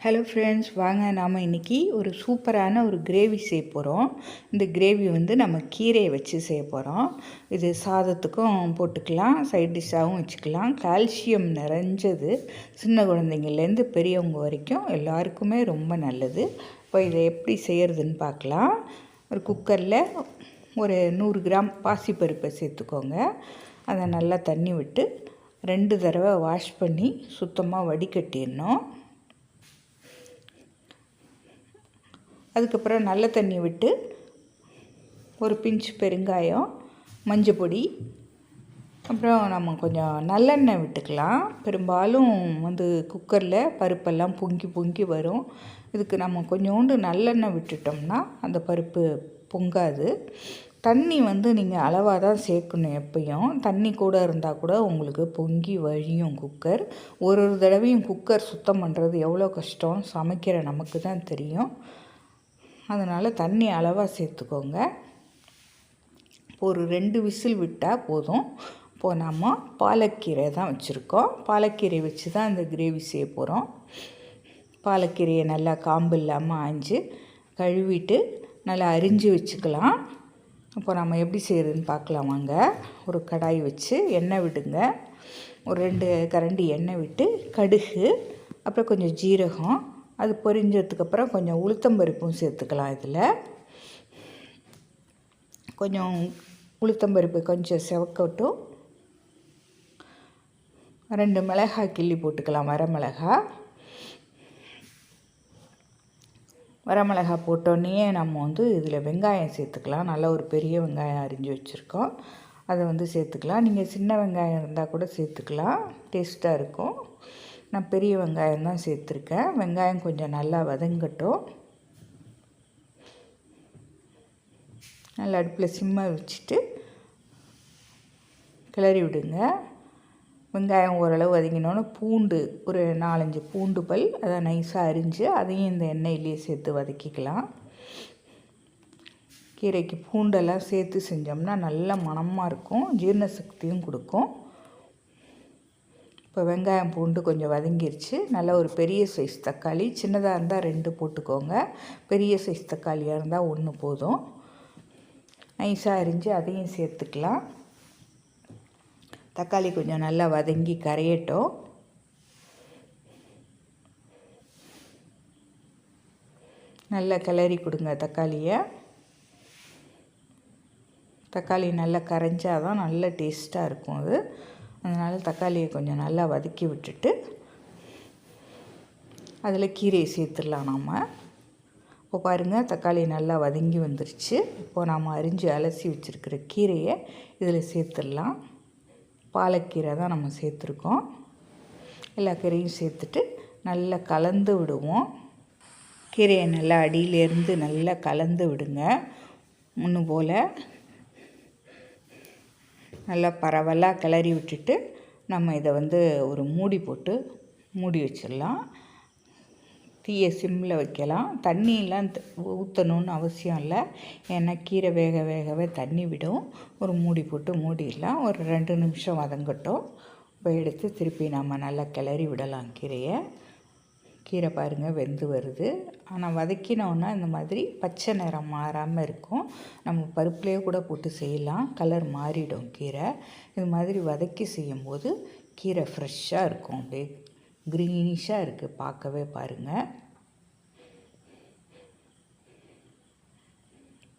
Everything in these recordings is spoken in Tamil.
ஹலோ ஃப்ரெண்ட்ஸ், வாங்க நாம் இன்றைக்கி ஒரு சூப்பரான ஒரு கிரேவி செய்ய போகிறோம். இந்த கிரேவி நம்ம கீரையை வச்சு செய்ய போகிறோம். இது சாதத்துக்கும் போட்டுக்கலாம், சைட் டிஷ்ஷாகவும் வச்சுக்கலாம். கால்சியம் நிறைஞ்சது, சின்ன குழந்தைங்கள்லேருந்து பெரியவங்க வரைக்கும் எல்லாருக்குமே ரொம்ப நல்லது. இப்போ இதை எப்படி செய்கிறதுன்னு பார்க்கலாம். ஒரு குக்கரில் ஒரு 100 கிராம் பாசிப்பருப்பை சேர்த்துக்கோங்க. அதை நல்லா தண்ணி விட்டு 2 தடவை வாஷ் பண்ணி சுத்தமாக வடிகட்டிடணும். அதுக்கப்புறம் நல்ல தண்ணி விட்டு ஒரு பிஞ்சு பெருங்காயம், மஞ்சள் பொடி, அப்புறம் நம்ம கொஞ்சம் நல்லெண்ணெய் விட்டுக்கலாம். பெரும்பாலும் குக்கரில் பருப்பெல்லாம் பொங்கி வரும். இதுக்கு நம்ம கொஞ்சோண்டு நல்லெண்ணெய் விட்டுட்டோம்னா அந்த பருப்பு பொங்காது. தண்ணி நீங்கள் அளவாக தான் சேர்க்கணும். எப்பயும் தண்ணி கூட இருந்தால் கூட உங்களுக்கு பொங்கி வழியும் குக்கர். ஒரு தடவையும் குக்கர் சுத்தம் பண்ணுறது எவ்வளோ கஷ்டம், சமைக்கிற நமக்கு தான் தெரியும். அதனால் தண்ணி அளவாக சேர்த்துக்கோங்க. ஒரு 2 விசில் விட்டால் போதும். இப்போது நம்ம பாலக்கீரை தான் வச்சுருக்கோம். பாலக்கீரை வச்சு தான் இந்த கிரேவி செய்ய போகிறோம். பாலக்கீரையை நல்லா காம்பு இல்லாமல் ஆஞ்சு கழுவிட்டு நல்லா அரிஞ்சு வச்சுக்கலாம். இப்போ நம்ம எப்படி செய்கிறதுன்னு பார்க்கலாம் வாங்க. ஒரு கடாய் வச்சு எண்ணெய் விடுங்க. ஒரு 2 கரண்டி எண்ணெய் விட்டு கடுகு, அப்புறம் கொஞ்சம் ஜீரகம், அது பொரிஞ்சதுக்கப்புறம் கொஞ்சம் உளுத்தம்பருப்பும் சேர்த்துக்கலாம். இதில் கொஞ்சம் உளுத்தம்பருப்பு கொஞ்சம் செவக்கட்டும். 2 மிளகாய் கிள்ளி போட்டுக்கலாம். வரமிளகாய் போட்டோன்னே நம்ம இதில் வெங்காயம் சேர்த்துக்கலாம். நல்ல ஒரு பெரிய வெங்காயம் அரிஞ்சு வச்சுருக்கோம். அதை சேர்த்துக்கலாம். நீங்கள் சின்ன வெங்காயம் இருந்தால் கூட சேர்த்துக்கலாம், டேஸ்ட்டாக இருக்கும். நான் பெரிய வெங்காயம் தான் சேர்த்துருக்கேன். வெங்காயம் கொஞ்சம் நல்லா வதங்கட்டும். நல்லா அடுப்பில் சிம்மை வச்சுட்டு கிளறி விடுங்க. வெங்காயம் ஓரளவு வதங்கினோன்னு பூண்டு, ஒரு 4-5 பூண்டு பல், அதை நைஸாக அரிஞ்சு அதையும் இந்த எண்ணெயிலேயே சேர்த்து வதக்கிக்கலாம். கீரைக்கு பூண்டெல்லாம் சேர்த்து செஞ்சோம்னா நல்ல மணமாக இருக்கும், ஜீரண சக்தியும் கொடுக்கும். இப்போ வெங்காயம் பூண்டு கொஞ்சம் வதங்கிருச்சு. நல்லா ஒரு பெரிய சைஸ் தக்காளி, சின்னதாக இருந்தால் 2 போட்டுக்கோங்க, பெரிய சைஸ் தக்காளியாக இருந்தால் 1 போதும். நைஸாக அரிஞ்சு அதையும் சேர்த்துக்கலாம். தக்காளி கொஞ்சம் நல்லா வதங்கி கரையட்டும். நல்லா கிளறி கொடுங்க தக்காளியை. தக்காளி நல்லா கரைஞ்சால் தான் நல்ல டேஸ்ட்டாக இருக்கும் அது. அதனால் தக்காளியை கொஞ்சம் நல்லா வதக்கி விட்டுட்டு அதில் கீரையை சேர்த்துடலாம். நாம் இப்போ பாருங்கள், தக்காளி நல்லா வதங்கி வந்துருச்சு. இப்போது நாம் அரிஞ்சு அலசி வச்சுருக்கிற கீரையை இதில் சேர்த்துடலாம். பாலக்கீரை தான் நம்ம சேர்த்துருக்கோம். எல்லா கீரையும் சேர்த்துட்டு நல்லா கலந்து விடுவோம். கீரையை நல்லா அடியிலேருந்து நல்லா கலந்து விடுங்க. முன்னு போல் நல்லா பரவலாக கிளறி விட்டுட்டு நம்ம இதை ஒரு மூடி போட்டு மூடி வச்சிடலாம். தீயை சிம்மில் வைக்கலாம். தண்ணியெலாம் ஊற்றணுன்னு அவசியம் இல்லை, ஏன்னா கீரை வேகவே தண்ணி விடும். ஒரு மூடி போட்டு மூடிடலாம். ஒரு 2 நிமிஷம் வதங்கட்டும். இப்போ எடுத்து திருப்பி நம்ம நல்லா கிளறி விடலாம் கீரையை. கீரை பாருங்கள் வெந்து வருது. ஆனால் வதக்கினோன்னா இந்த மாதிரி பச்சை நிறம் மாறாமல் இருக்கும். நம்ம பருப்புலேயே கூட போட்டு செய்யலாம், கலர் மாறிடும் கீரை. இது மாதிரி வதக்கி செய்யும்போது கீரை ஃப்ரெஷ்ஷாக இருக்கும், அப்படியே க்ரீனிஷாக இருக்குது பார்க்கவே. பாருங்கள்,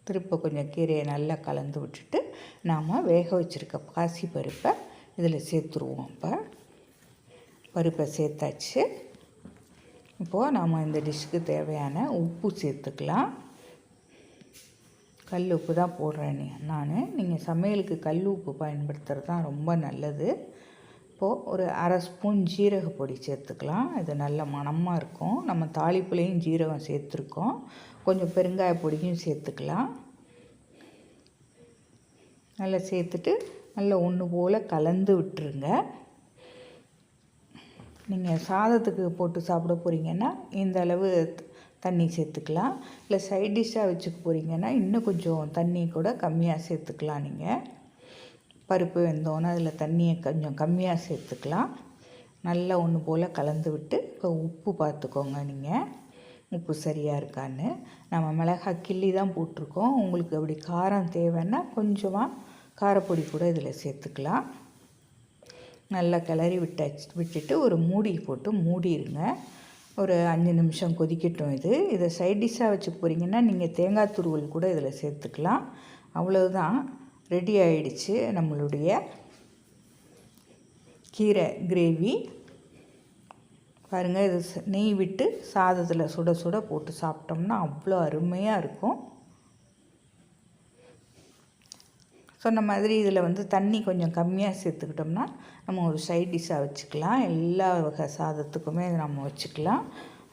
திருப்ப கொஞ்சம் கீரையை நல்லா கலந்து விட்டுட்டு நாம் வேக வச்சுருக்க பாசி பருப்பை இதில் சேர்த்துருவோம். இப்போ பருப்பை சேர்த்தாச்சு. இப்போது நாம் இந்த டிஷ்ஷுக்கு தேவையான உப்பு சேர்த்துக்கலாம். கல் உப்பு தான் போடுறேன் நான். நீங்கள் சமையலுக்கு கல் உப்பு பயன்படுத்துகிறது தான் ரொம்ப நல்லது. இப்போது ஒரு 1/2 ஸ்பூன் ஜீரக பொடி சேர்த்துக்கலாம். இது நல்ல மணமாக இருக்கும். நம்ம தாளிப்புலேயும் ஜீரகம் சேர்த்துருக்கோம். கொஞ்சம் பெருங்காய பொடியும் சேர்த்துக்கலாம். நல்லா சேர்த்துட்டு நல்லா ஒன்று போல் கலந்து விட்டுருங்க. நீங்கள் சாதத்துக்கு போட்டு சாப்பிட போகிறீங்கன்னா இந்த அளவு தண்ணி சேர்த்துக்கலாம். இல்லை சைட் டிஷ்ஷாக வச்சுக்க போகிறீங்கன்னா இன்னும் கொஞ்சம் தண்ணி கூட கம்மியாக சேர்த்துக்கலாம். நீங்கள் பருப்பு வெந்தோன்னே அதில் தண்ணியை கொஞ்சம் கம்மியாக சேர்த்துக்கலாம். நல்லா ஒன்று போல் கலந்து விட்டு இப்போ உப்பு பார்த்துக்கோங்க நீங்கள், உப்பு சரியாக இருக்கான்னு. நம்ம மிளகாய் கிள்ளி தான் போட்டிருக்கோம். உங்களுக்கு அப்படி காரம் தேவைன்னா கொஞ்சமாக காரப்பொடி கூட இதில் சேர்த்துக்கலாம். நல்லா கிளறி விட்டுட்டு ஒரு மூடி போட்டு மூடிடுங்க. ஒரு 5 நிமிஷம் கொதிக்கட்டும். இதை சைட் டிஷ்ஷாக வச்சு போகிறீங்கன்னா நீங்கள் தேங்காய் துருவல் கூட இதில் சேர்த்துக்கலாம். அவ்வளவுதான், ரெடி ஆயிடுச்சு நம்மளுடைய கீரை கிரேவி. பாருங்கள், இது நெய் விட்டு சாதத்தில் சுட சுட போட்டு சாப்பிட்டோம்னா அவ்வளோ அருமையாக இருக்கும். சொன்ன மாதிரி இதில் வந்து தண்ணி கொஞ்சம் கம்மியாக சேர்த்துக்கிட்டோம்னா நம்ம ஒரு சைட் டிஷ்ஷாக வச்சுக்கலாம். எல்லா வகை சாதத்துக்குமே இதை நம்ம வச்சுக்கலாம்.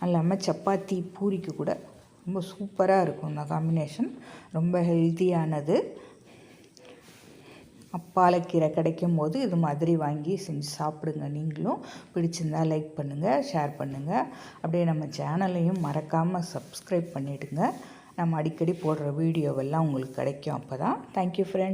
இல்லாமல் சப்பாத்தி பூரிக்கு கூட ரொம்ப சூப்பராக இருக்கும் இந்த காம்பினேஷன். ரொம்ப ஹெல்த்தியானது. பாலக்கீரை கிடைக்கும் போது இது மாதிரி வாங்கி செஞ்சு சாப்பிடுங்க. நீங்களும் பிடிச்சிருந்தா லைக் பண்ணுங்கள், ஷேர் பண்ணுங்கள். அப்படியே நம்ம சேனலையும் மறக்காமல் சப்ஸ்கிரைப் பண்ணிவிடுங்க. நம்ம அடிக்கடி போடுற வீடியோவெல்லாம் உங்களுக்கு கிடைக்கும். அப்போ தான். Thank you friends.